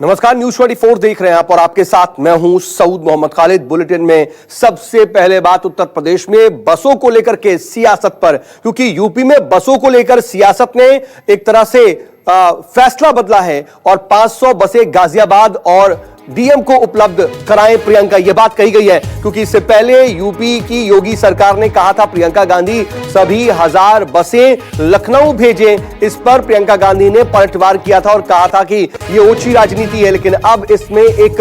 नमस्कार, न्यूज 24 देख रहे हैं आप और आपके साथ मैं हूं सऊद मोहम्मद खालिद। बुलेटिन में सबसे पहले बात उत्तर प्रदेश में बसों को लेकर के सियासत पर, क्योंकि यूपी में बसों को लेकर सियासत ने एक तरह से फैसला बदला है और 500 बसें गाजियाबाद और डीएम को उपलब्ध कराएं प्रियंका, यह बात कही गई है। क्योंकि इससे पहले यूपी की योगी सरकार ने कहा था प्रियंका गांधी सभी 1000 बसें लखनऊ भेजें। इस पर प्रियंका गांधी ने पलटवार किया था और कहा था कि यह ओछी राजनीति है। लेकिन अब इसमें एक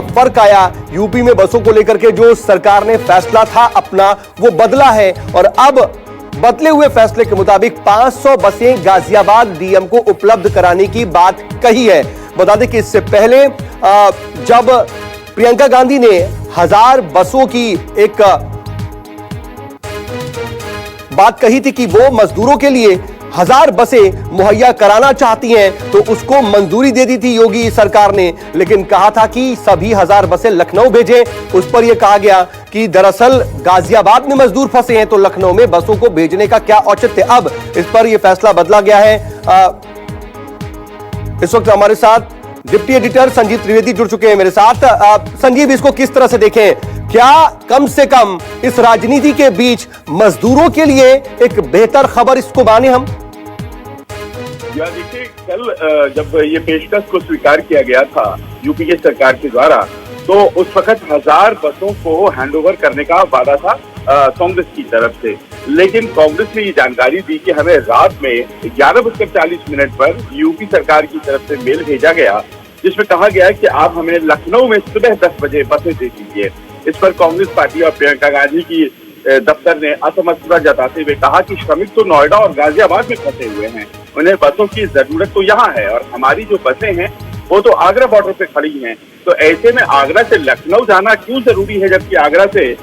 फर्क आया। यूपी में बसों को लेकर के जो सरकार ने फैसला था अपना, वो बदला है और अब बदले हुए फैसले के मुताबिक 500 बसें गाजियाबाद डीएम को उपलब्ध कराने की बात कही है। बता दें कि इससे पहले जब प्रियंका गांधी ने 1000 बसों की एक बात कही थी कि वो मजदूरों के लिए 1000 बसें मुहैया कराना चाहती हैं, तो उसको मंजूरी दे दी थी योगी सरकार ने। लेकिन कहा था कि सभी 1000 बसें लखनऊ भेजें। उस पर यह कहा गया कि दरअसल गाजियाबाद में मजदूर फंसे हैं, तो लखनऊ में बसों को भेजने का क्या औचित्य। अब इस पर यह फैसला बदला गया है। इस वक्त हमारे साथ डिप्टी एडिटर संजीव त्रिवेदी जुड़ चुके हैं मेरे साथ। संजीव, इसको किस तरह से देखें? क्या कम से कम इस राजनीति के बीच मजदूरों के लिए एक बेहतर खबर इसको माने हम? देखिए, कल जब ये पेशकश को स्वीकार किया गया था यूपी के सरकार के द्वारा, तो उस वक्त 1000 बसों को हैंडओवर करने का वादा था कांग्रेस की तरफ से। लेकिन कांग्रेस ने ये जानकारी दी कि हमें रात में 11:40 पर यूपी सरकार की तरफ से मेल भेजा गया, जिसमें कहा गया कि आप हमें लखनऊ में सुबह 10 बजे बसें दे दीजिए। इस पर कांग्रेस पार्टी और प्रियंका गांधी की दफ्तर ने असमंजस जताते हुए कहा कि श्रमिक तो नोएडा और गाजियाबाद में फंसे हुए हैं, उन्हें बसों की जरूरत तो यहाँ है और हमारी जो बसें हैं वो तो आगरा बॉर्डर पे खड़ी हैं। तो ऐसे में आगरा से लखनऊ जाना क्यों जरूरी है, जबकि आगरा से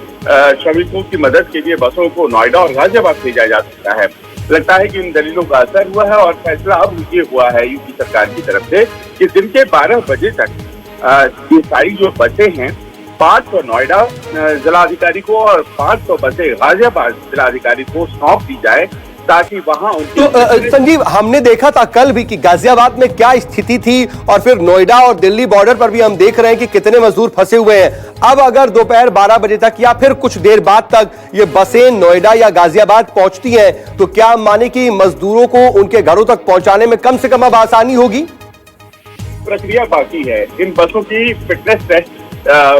श्रमिकों की मदद के लिए बसों को नोएडा और गाजियाबाद भेजा जा सकता है। लगता है कि इन दलीलों का असर हुआ है और फैसला अब ये हुआ है यूपी सरकार की तरफ से कि दिन के 12 बजे तक ये सारी जो बसें हैं 500 नोएडा जिलाधिकारी को और 500 बसें गाजियाबाद जिलाधिकारी को सौंप दी जाए, ताकि वहां तो संजीव, हमने देखा था कल भी कि गाजियाबाद में क्या स्थिति थी और फिर नोएडा और दिल्ली बॉर्डर पर भी हम देख रहे हैं कि कितने मजदूर फंसे हुए हैं। अब अगर दोपहर 12 बजे तक या फिर कुछ देर बाद तक ये बसें नोएडा या गाजियाबाद पहुंचती हैं, तो क्या माने कि मजदूरों को उनके घरों तक पहुंचाने में कम से कम अब आसानी होगी? प्रक्रिया बाकी है। इन बसों की फिटनेस टेस्ट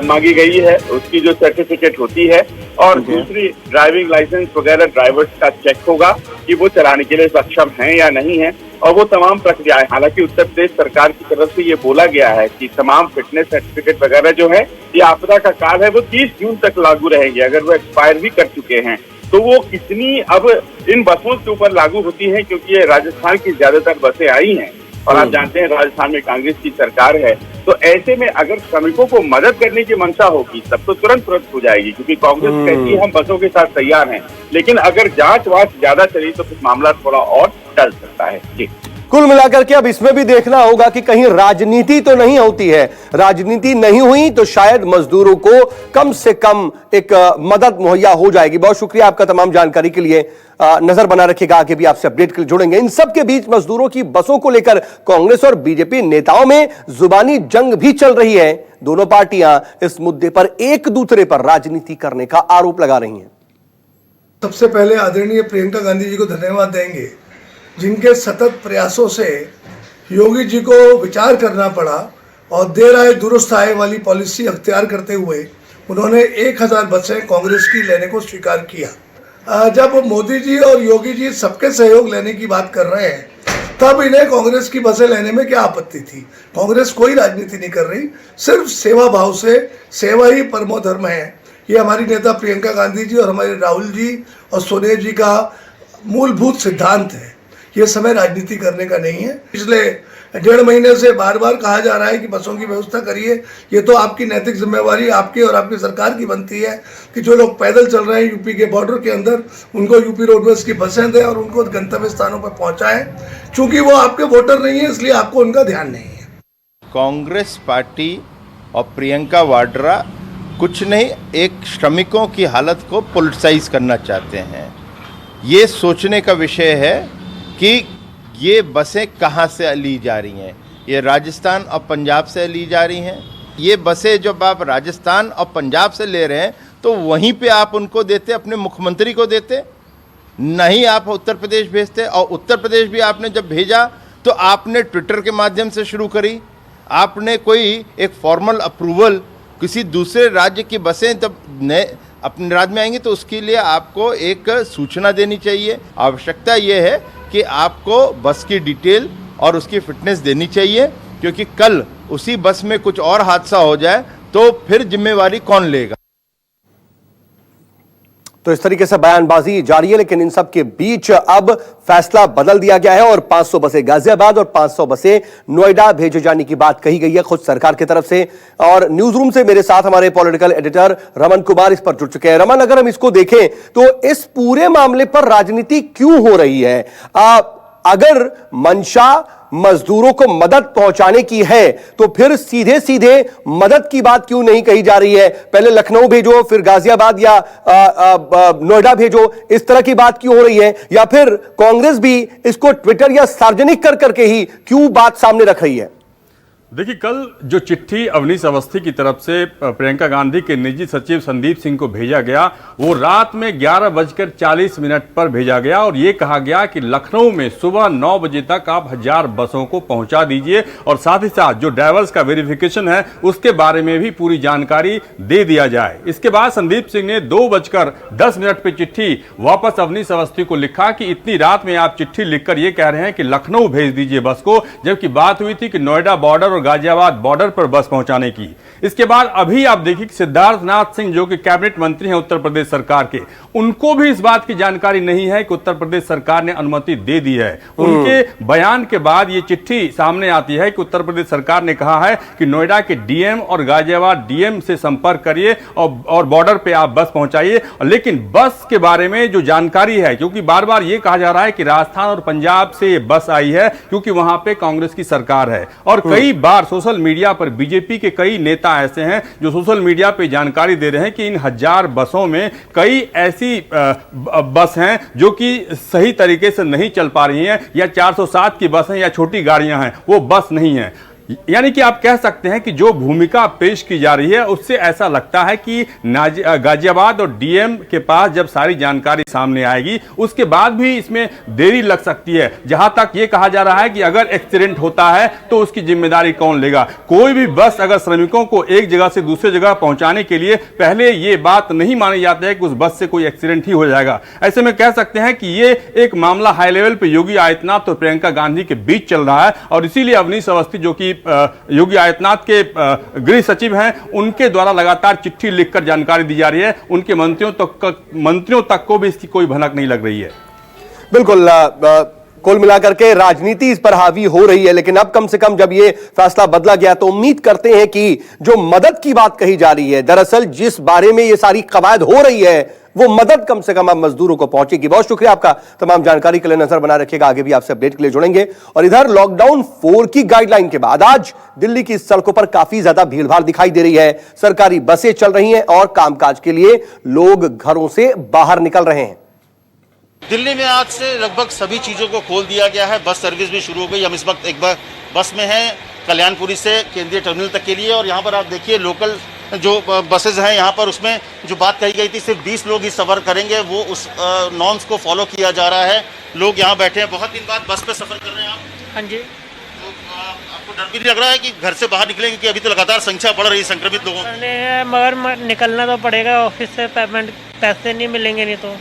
मांगी गई है, उसकी जो सर्टिफिकेट होती है, और दूसरी ड्राइविंग लाइसेंस वगैरह ड्राइवर्स का चेक होगा कि वो चलाने के लिए सक्षम हैं या नहीं है, और वो तमाम प्रक्रियाएं। हालांकि उत्तर प्रदेश सरकार की तरफ से ये बोला गया है कि तमाम फिटनेस सर्टिफिकेट वगैरह जो है, ये आपदा का काल है, वो 30 जून तक लागू रहेंगे। अगर वो एक्सपायर भी कर चुके हैं तो वो कितनी अब इन बसों के ऊपर लागू होती है, क्योंकि ये राजस्थान की ज्यादातर बसें आई हैं और आप जानते हैं राजस्थान में कांग्रेस की सरकार है। तो ऐसे में अगर श्रमिकों को मदद करने की मंशा होगी तब तो तुरंत हो जाएगी, क्योंकि कांग्रेस कहती है हम बसों के साथ तैयार हैं। लेकिन अगर जांच वाच ज्यादा चली तो फिर मामला थोड़ा और टल सकता है। जी, कुल मिलाकर के अब इसमें भी देखना होगा कि कहीं राजनीति तो नहीं होती है। राजनीति नहीं हुई तो शायद मजदूरों को कम से कम एक मदद मुहैया हो जाएगी। बहुत शुक्रिया आपका तमाम जानकारी के लिए। नजर बना रखिएगा, आगे भी आपसे अपडेट के लिए जुड़ेंगे। इन सब के बीच मजदूरों की बसों को लेकर कांग्रेस और बीजेपी नेताओं में जुबानी जंग भी चल रही है। दोनों पार्टियां इस मुद्दे पर एक दूसरे पर राजनीति करने का आरोप लगा रही हैं। सबसे पहले आदरणीय प्रियंका गांधी जी को धन्यवाद देंगे, जिनके सतत प्रयासों से योगी जी को विचार करना पड़ा और देर आए दुरुस्त आए वाली पॉलिसी अख्तियार करते हुए उन्होंने 1000 बसें कांग्रेस की लेने को स्वीकार किया। जब मोदी जी और योगी जी सबके सहयोग लेने की बात कर रहे हैं, तब इन्हें कांग्रेस की बसें लेने में क्या आपत्ति थी? कांग्रेस कोई राजनीति नहीं कर रही, सिर्फ सेवा भाव से, सेवा ही परमो धर्म है। ये हमारी नेता प्रियंका गांधी जी और हमारे राहुल जी और सोनिया जी का मूलभूत सिद्धांत है। ये समय राजनीति करने का नहीं है। पिछले 1.5 महीने से बार बार कहा जा रहा है कि बसों की व्यवस्था करिए। ये तो आपकी नैतिक जिम्मेवारी आपकी और आपकी सरकार की बनती है कि जो लोग पैदल चल रहे हैं यूपी के बॉर्डर के अंदर, उनको यूपी रोडवेज की बसें दें और उनको गंतव्य स्थानों पर पहुंचाएं। चूंकि वो आपके वोटर नहीं है, इसलिए आपको उनका ध्यान नहीं है। कांग्रेस पार्टी और प्रियंका वाड्रा कुछ नहीं, एक श्रमिकों की हालत को पॉलिटिसाइज करना चाहते हैं। ये सोचने का विषय है कि ये बसें कहाँ से ली जा रही हैं। ये राजस्थान और पंजाब से ली जा रही हैं। ये बसें जब आप राजस्थान और पंजाब से ले रहे हैं तो वहीं पे आप उनको देते, अपने मुख्यमंत्री को देते, नहीं आप उत्तर प्रदेश भेजते। और उत्तर प्रदेश भी आपने जब भेजा तो आपने ट्विटर के माध्यम से शुरू करी, आपने कोई एक फॉर्मल अप्रूवल, किसी दूसरे राज्य की बसें जब नए अपने राज्य में आएंगी तो उसके लिए आपको एक सूचना देनी चाहिए। आवश्यकता ये है कि आपको बस की डिटेल और उसकी फिटनेस देनी चाहिए, क्योंकि कल उसी बस में कुछ और हादसा हो जाए तो फिर जिम्मेवारी कौन लेगा। तो इस तरीके से बयानबाजी जारी है, लेकिन इन सब के बीच अब फैसला बदल दिया गया है और 500 बसें गाजियाबाद और 500 बसें नोएडा भेजे जाने की बात कही गई है खुद सरकार की तरफ से। और न्यूज रूम से मेरे साथ हमारे पॉलिटिकल एडिटर रमन कुमार इस पर जुड़ चुके हैं। रमन, अगर हम इसको देखें तो इस पूरे मामले पर राजनीति क्यों हो रही है? अगर मंशा मजदूरों को मदद पहुंचाने की है तो फिर सीधे सीधे मदद की बात क्यों नहीं कही जा रही है? पहले लखनऊ भेजो, फिर गाजियाबाद या नोएडा भेजो, इस तरह की बात क्यों हो रही है? या फिर कांग्रेस भी इसको ट्विटर या सार्वजनिक कर करके ही क्यों बात सामने रख रही है? देखिए, कल जो चिट्ठी अवनीश अवस्थी की तरफ से प्रियंका गांधी के निजी सचिव संदीप सिंह को भेजा गया, वो रात में 11:40 पर भेजा गया और ये कहा गया कि लखनऊ में सुबह 9 बजे तक आप 1000 बसों को पहुंचा दीजिए और साथ ही साथ जो ड्राइवर्स का वेरिफिकेशन है उसके बारे में भी पूरी जानकारी दे दिया जाए। इसके बाद संदीप सिंह ने 2:10 पे चिट्ठी वापस अवनीश अवस्थी को लिखा कि इतनी रात में आप चिट्ठी लिखकर ये कह रहे हैं कि लखनऊ भेज दीजिए बस को, जबकि बात हुई थी कि नोएडा बॉर्डर गाजियाबाद बॉर्डर पर बस पहुंचाने की। इसके बाद अभी आप देखिए सिद्धार्थनाथ सिंह जो कि कैबिनेट मंत्री हैं उत्तर प्रदेश सरकार के, उनको भी इस बात की जानकारी नहीं है कि उत्तर प्रदेश सरकार ने अनुमति दे दी है। उनके बयान के बाद ये चिट्ठी सामने आती है कि उत्तर प्रदेश सरकार ने कहा है कि नोएडा के डीएम और गाजियाबाद डीएम से संपर्क करिए और बॉर्डर पे आप बस पहुंचाइए। लेकिन बस के बारे में जो जानकारी है, क्योंकि बार बार ये कहा जा रहा है कि राजस्थान और पंजाब से ये बस आई है क्योंकि वहां पे कांग्रेस की सरकार है और कई बार सोशल मीडिया पर बीजेपी के कई नेता ऐसे हैं जो सोशल मीडिया पे जानकारी दे रहे हैं कि इन 1000 बसों में कई ऐसी बस हैं जो कि सही तरीके से नहीं चल पा रही हैं, या 407 की बस हैं या छोटी गाड़ियां हैं, वो बस नहीं है। यानी कि आप कह सकते हैं कि जो भूमिका पेश की जा रही है उससे ऐसा लगता है कि गाजियाबाद और डीएम के पास जब सारी जानकारी सामने आएगी उसके बाद भी इसमें देरी लग सकती है। जहां तक ये कहा जा रहा है कि अगर एक्सीडेंट होता है तो उसकी जिम्मेदारी कौन लेगा? कोई भी बस अगर श्रमिकों को एक जगह से दूसरी जगह पहुंचाने के लिए पहले ये बात नहीं मानी जाती है कि उस बस से कोई एक्सीडेंट ही हो जाएगा। ऐसे में कह सकते हैं कि ये एक मामला हाई लेवल पे योगी आदित्यनाथ और प्रियंका गांधी के बीच चल रहा है और इसीलिए अवनीश अवस्थी जो कि योगी आदित्यनाथ के गृह सचिव हैं, उनके द्वारा लगातार चिट्ठी लिखकर जानकारी दी जा रही है। उनके मंत्रियों तक को भी इसकी कोई भनक नहीं लग रही है। बिल्कुल, कुल मिलाकर के राजनीति इस पर हावी हो रही है, लेकिन अब कम से कम जब यह फैसला बदला गया तो उम्मीद करते हैं कि जो मदद की बात कही जा रही है, दरअसल जिस बारे में यह सारी कवायद हो रही है वो मदद कम से कम अब मजदूरों को पहुंचेगी। बहुत शुक्रिया आपका तमाम जानकारी के लिए। नजर बना रखिएगा, आगे भी आपसे अपडेट के लिए जुड़ेंगे। और इधर लॉकडाउन 4 की गाइडलाइन के बाद आज दिल्ली की सड़कों पर काफी ज्यादा भीड़भाड़ दिखाई दे रही है। सरकारी बसें चल रही हैं और कामकाज के लिए लोग घरों से बाहर निकल रहे हैं। दिल्ली में आज से लगभग सभी चीज़ों को खोल दिया गया है। बस सर्विस भी शुरू हो गई। हम इस वक्त एक बार बस में हैं कल्याणपुरी से केंद्रीय टर्मिनल तक के लिए, और यहाँ पर आप देखिए लोकल जो बसेज हैं यहाँ पर, उसमें जो बात कही गई थी सिर्फ 20 लोग ही सफ़र करेंगे, वो उस नॉर्म्स को फॉलो किया जा रहा है। लोग यहाँ बैठे हैं, बहुत दिन बाद बस पे सफ़र कर रहे हैं आप। हाँ जी। तो आपको डर भी नहीं लग रहा है कि घर से बाहर निकलेंगे, कि अभी तो लगातार संख्या बढ़ रही है संक्रमित लोगों की? मगर निकलना तो पड़ेगा, ऑफिस से पेमेंट पैसे नहीं मिलेंगे, नहीं तो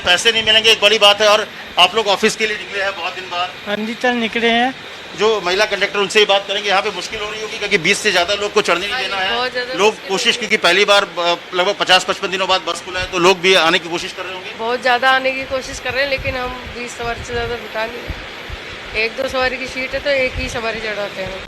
पैसे नहीं मिलेंगे, एक बड़ी बात है। और आप लोग ऑफिस के लिए निकले हैं बहुत दिन बाद? हाँ जी, चल निकले हैं। जो महिला कंडक्टर उनसे ही बात करेंगे। यहाँ पे मुश्किल हो रही होगी क्योंकि 20 से ज़्यादा लोग को चढ़ने नहीं देना है। लोग कोशिश, क्योंकि पहली बार लगभग 50-55 दिनों बाद बस खुला है, तो लोग भी आने की कोशिश कर रहे होंगे। बहुत ज़्यादा आने की कोशिश कर रहे हैं, लेकिन हम 20 सवारी से ज़्यादा बिठा नहीं। 1-2 सवारी की सीट है तो एक ही सवारी चढ़ाते हैं,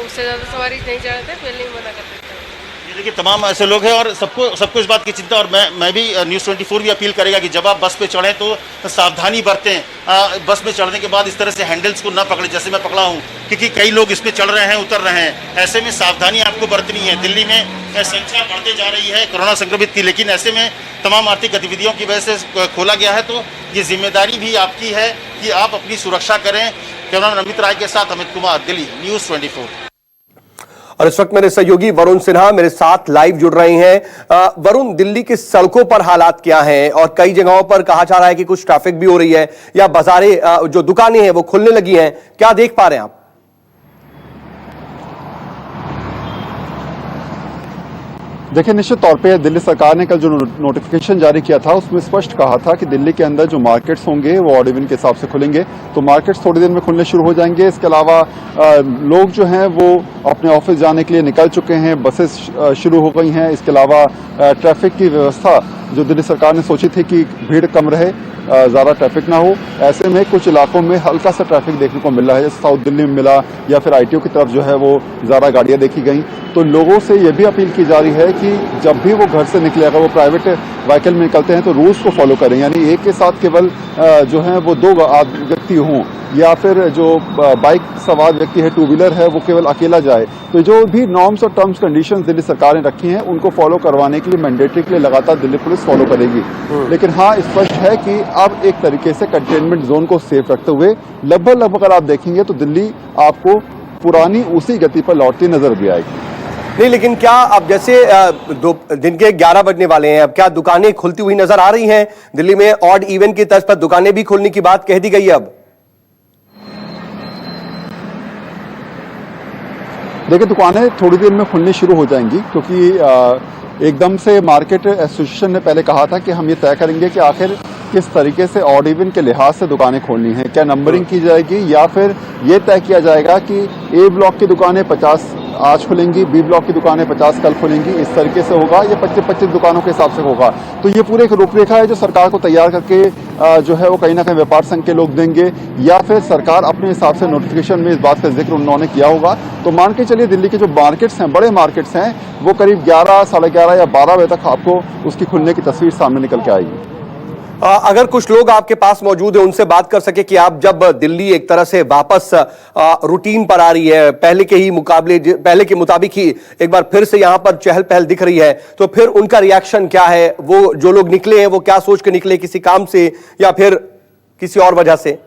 उससे ज़्यादा सवारी नहीं चढ़ाते, पहले ही मना कर देते हैं। ये देखिए तमाम ऐसे लोग हैं और सबको इस बात की चिंता। और मैं भी न्यूज़ 24 भी अपील करेगा कि जब आप बस पे चढ़ें तो सावधानी बरतें। बस में चढ़ने के बाद इस तरह से हैंडल्स को ना पकड़ें जैसे मैं पकड़ा हूँ, क्योंकि कई लोग इसमें चढ़ रहे हैं, उतर रहे हैं। ऐसे में सावधानी आपको बरतनी है। दिल्ली में संख्या बढ़ते जा रही है कोरोना संक्रमित की, लेकिन ऐसे में तमाम आर्थिक गतिविधियों की वजह से खोला गया है, तो ये जिम्मेदारी भी आपकी है कि आप अपनी सुरक्षा करें। कैमरामैन अमित राय के साथ अमित कुमार, दिल्ली, न्यूज़ 24। और इस वक्त मेरे सहयोगी वरुण सिन्हा मेरे साथ लाइव जुड़ रहे हैं। वरुण, दिल्ली की सड़कों पर हालात क्या हैं? और कई जगहों पर कहा जा रहा है कि कुछ ट्रैफिक भी हो रही है या बाजारें, जो दुकानें हैं वो खुलने लगी हैं, क्या देख पा रहे हैं आप? देखिए, निश्चित तौर पे दिल्ली सरकार ने कल जो नोटिफिकेशन जारी किया था उसमें स्पष्ट कहा था कि दिल्ली के अंदर जो मार्केट्स होंगे वो ऑड इवन के हिसाब से खुलेंगे, तो मार्केट्स थोड़ी देर में खुलने शुरू हो जाएंगे। इसके अलावा लोग जो हैं वो अपने ऑफिस जाने के लिए निकल चुके हैं, बसेस शुरू हो गई हैं। इसके अलावा ट्रैफिक की व्यवस्था जो दिल्ली सरकार ने सोची थी कि भीड़ कम रहे, ज़्यादा ट्रैफिक ना हो, ऐसे में कुछ इलाकों में हल्का सा ट्रैफिक देखने को मिल रहा है, जैसे साउथ दिल्ली में मिला या फिर आईटीओ की तरफ जो है वो ज़्यादा गाड़ियां देखी गई। तो लोगों से ये भी अपील की जा रही है कि जब भी वो घर से निकले, अगर वो प्राइवेट व्हीकल में निकलते हैं तो रूल्स को फॉलो करें, यानी एक के साथ केवल जो है वो 2 व्यक्ति हों, या फिर जो बाइक सवार व्यक्ति है, 2 व्हीलर है, वो केवल अकेला जाए। तो जो भी नॉर्म्स और टर्म्स कंडीशंस दिल्ली सरकार ने रखी हैं उनको फॉलो करवाने के लिए मैंडेटरी के लिए लगातार दिल्ली पुलिस फॉलो करेगी। लेकिन हाँ, स्पष्ट है कि अब एक तरीके से कंटेनमेंट जोन को सेफ रखते हुए लगभग अगर आप देखेंगे तो दिल्ली आपको पुरानी उसी गति पर लौटती नजर भी आएगी। नहीं, लेकिन क्या अब जैसे दिन के 11 बजने वाले हैं, अब क्या दुकानें खुलती हुई नजर आ रही हैं? दिल्ली में ऑड इवन की तर्ज पर दुकानें भी खोलने की बात कह दी गई है अब। देखिए, दुकानें थोड़ी देर में खुलनी शुरू हो जाएंगी, क्योंकि एकदम से मार्केट एसोसिएशन ने पहले कहा था कि हम ये तय करेंगे कि आखिर किस तरीके से ऑड इवन के लिहाज से दुकानें खोलनी है, क्या नंबरिंग की जाएगी या फिर ये तय किया जाएगा कि ए ब्लॉक की दुकानें 50 आज खुलेंगी, बी ब्लॉक की दुकानें 50 कल खुलेंगी, इस तरीके से होगा, या 25-25 दुकानों के हिसाब से होगा। तो ये पूरे एक रूपरेखा है जो सरकार को तैयार करके जो है वो कहीं ना कहीं व्यापार संघ के लोग देंगे, या फिर सरकार अपने हिसाब से नोटिफिकेशन में इस बात का जिक्र उन्होंने किया होगा। तो मान के चलिए दिल्ली के जो मार्केट्स हैं, बड़े मार्केट्स हैं, वो करीब 11, साढ़े 11 या 12 बजे तक आपको उसकी खुलने की तस्वीर सामने निकल के आएगी। अगर कुछ लोग आपके पास मौजूद है, उनसे बात कर सके कि आप जब दिल्ली एक तरह से वापस रूटीन पर आ रही है, पहले के मुताबिक ही एक बार फिर से यहां पर चहल पहल दिख रही है, तो फिर उनका रिएक्शन क्या है? वो जो लोग निकले हैं वो क्या सोच के निकले, किसी काम से या फिर किसी और वजह से?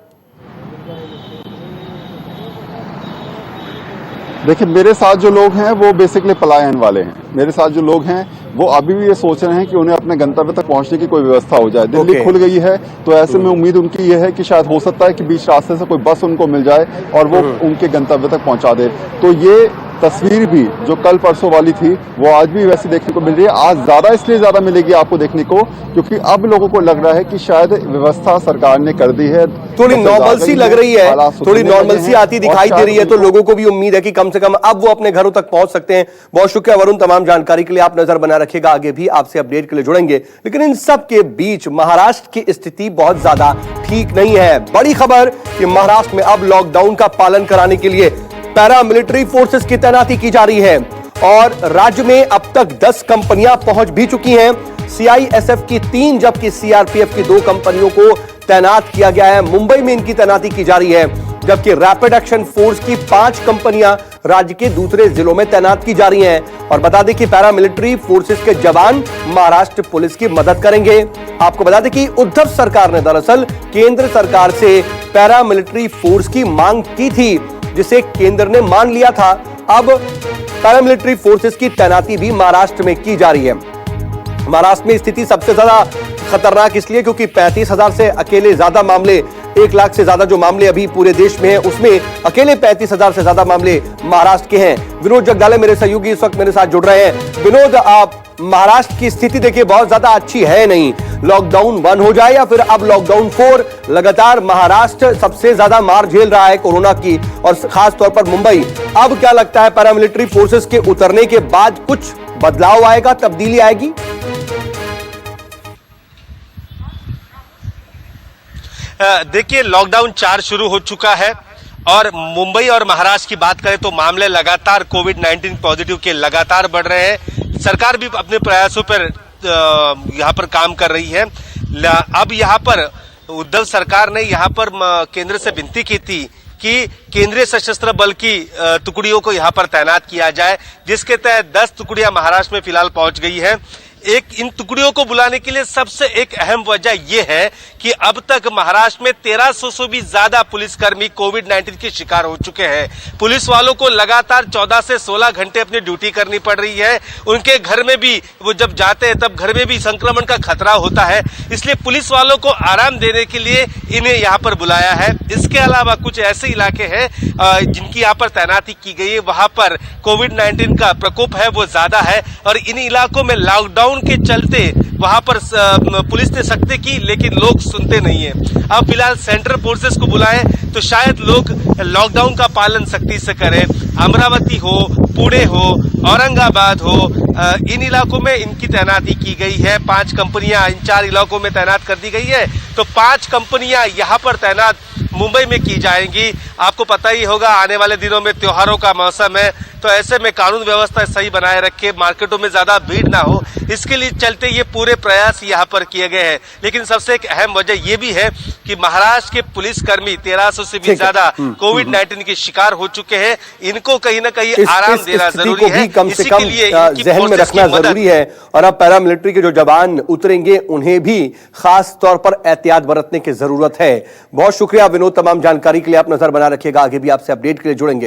देखिए, मेरे साथ जो लोग हैं वो बेसिकली पलायन वाले हैं। मेरे साथ जो लोग हैं वो अभी भी ये सोच रहे हैं कि उन्हें अपने गंतव्य तक पहुंचने की कोई व्यवस्था हो जाए। दिल्ली खुल गई है तो ऐसे में उम्मीद उनकी ये है कि शायद हो सकता है कि बीच रास्ते से कोई बस उनको मिल जाए और वो उनके गंतव्य तक पहुंचा दे। तो ये तस्वीर भी जो कल परसों वाली थी वो आज भी वैसे देखने को मिल रही है। आज ज्यादा इसलिए ज्यादा मिलेगी आपको देखने को क्योंकि अब लोगों को लग रहा है कि शायद व्यवस्था सरकार ने कर दी है, थोड़ी नॉर्मल सी लग रही है, थोड़ी नॉर्मल सी आती दिखाई दे रही है, तो लोगों को भी उम्मीद है कि कम से कम अब वो अपने घरों तक पहुंच सकते हैं। बहुत शुक्रिया वरुण, तमाम जानकारी के लिए। आप नजर बना रखिएगा, आगे भी आपसे अपडेट के लिए जुड़ेंगे। लेकिन इन सब के बीच महाराष्ट्र की स्थिति बहुत ज्यादा ठीक नहीं है। बड़ी खबर कि महाराष्ट्र में अब लॉकडाउन का पालन कराने के लिए पैरामिलिट्री फोर्सेस की तैनाती की जा रही है और राज्य में अब तक 10 कंपनियां पहुंच भी चुकी हैं। सीआईएसएफ की 3 जबकि सीआरपीएफ की 2 कंपनियों को तैनात किया गया है। मुंबई में इनकी तैनाती की जा रही है, जबकि रैपिड एक्शन फोर्स की 5 कंपनियां राज्य के दूसरे जिलों में तैनात की जा रही हैं। और बता दें कि पैरामिलिट्री फोर्सेस के जवान महाराष्ट्र पुलिस की मदद करेंगे। आपको बता दें कि उद्धव सरकार ने दरअसल केंद्र सरकार से पैरामिलिट्री फोर्स की मांग की थी, जिसे केंद्र ने मान लिया था। अब पैरामिलिट्री फोर्सेस की तैनाती भी महाराष्ट्र में की जा रही है। महाराष्ट्र में स्थिति सबसे ज्यादा खतरनाक इसलिए क्योंकि 35,000 से अकेले ज्यादा मामले, 1 लाख से ज्यादा जो मामले अभी पूरे देश में हैं, उसमें अकेले 35,000 से ज्यादा मामले महाराष्ट्र के हैं। विनोद जगदाले मेरे सहयोगी इस वक्त मेरे साथ जुड़ रहे हैं। विनोद, आप महाराष्ट्र की स्थिति देखिए बहुत ज्यादा अच्छी है नहीं। लॉकडाउन 1 हो जाए या फिर अब लॉकडाउन 4, लगातार महाराष्ट्र सबसे ज्यादा मार झेल रहा है कोरोना की, और खास तौर पर मुंबई। अब क्या लगता है पैरामिलिट्री फोर्सेस के उतरने के बाद कुछ बदलाव आएगा, तब्दीली आएगी? देखिए, लॉकडाउन 4 शुरू हो चुका है और मुंबई और महाराष्ट्र की बात करें तो मामले लगातार कोविड-19 पॉजिटिव के लगातार बढ़ रहे हैं। सरकार भी अपने प्रयासों पर यहाँ पर काम कर रही है। अब यहाँ पर उद्धव सरकार ने यहाँ पर केंद्र से विनती की थी कि केंद्रीय सशस्त्र बल की टुकड़ियों को यहाँ पर तैनात किया जाए, जिसके तहत 10 टुकड़ियां महाराष्ट्र में फिलहाल पहुंच गई है। इन टुकड़ियों को बुलाने के लिए सबसे एक अहम वजह यह है कि अब तक महाराष्ट्र में 1300 से भी ज्यादा पुलिसकर्मी कोविड-19 के शिकार हो चुके हैं। पुलिस वालों को लगातार 14 से 16 घंटे अपनी ड्यूटी करनी पड़ रही है। उनके घर में भी वो जब जाते हैं तब घर में भी संक्रमण का खतरा होता है, इसलिए पुलिस वालों को आराम देने के लिए इन्हें यहाँ पर बुलाया है। इसके अलावा कुछ ऐसे इलाके हैं जिनकी यहाँ पर तैनाती की गई है, वहां पर कोविड-19 का प्रकोप है वो ज्यादा है और इन इलाकों में लॉकडाउन के चलते वहां पर पुलिस ने सख्ती की लेकिन लोग सुनते नहीं है। अब फिलहाल सेंट्रल फोर्सेस को बुलाए तो शायद लोग लॉकडाउन का पालन सख्ती से करें। अमरावती हो, पुणे हो, औरंगाबाद हो, इन इलाकों में इनकी तैनाती की गई है। 5 कंपनियां इन 4 इलाकों में तैनात कर दी गई है, तो 5 कंपनियां यहां पर तैनात मुंबई में की जाएंगी। आपको पता ही होगा आने वाले दिनों में त्योहारों का मौसम है, तो ऐसे में कानून व्यवस्था सही बनाए रखे, मार्केटों में ज्यादा भीड़ ना हो, इसके लिए चलते ये पूरे प्रयास यहाँ पर किए गए हैं। लेकिन सबसे एक अहम वजह ये भी है कि महाराष्ट्र के पुलिसकर्मी 1300 से भी ज्यादा कोविड-19 के शिकार हो चुके हैं। इनको कहीं ना कहीं आराम देना जरूरी है, कम से कम जहन में रखना जरूरी है। और अब पैरामिलिट्री के जो जवान उतरेंगे उन्हें भी खास तौर पर एहतियात बरतने की जरूरत है। बहुत शुक्रिया विनोद, तमाम जानकारी के लिए आप नजर बना रखिएगा, आगे भी आपसे अपडेट के लिए जुड़ेंगे।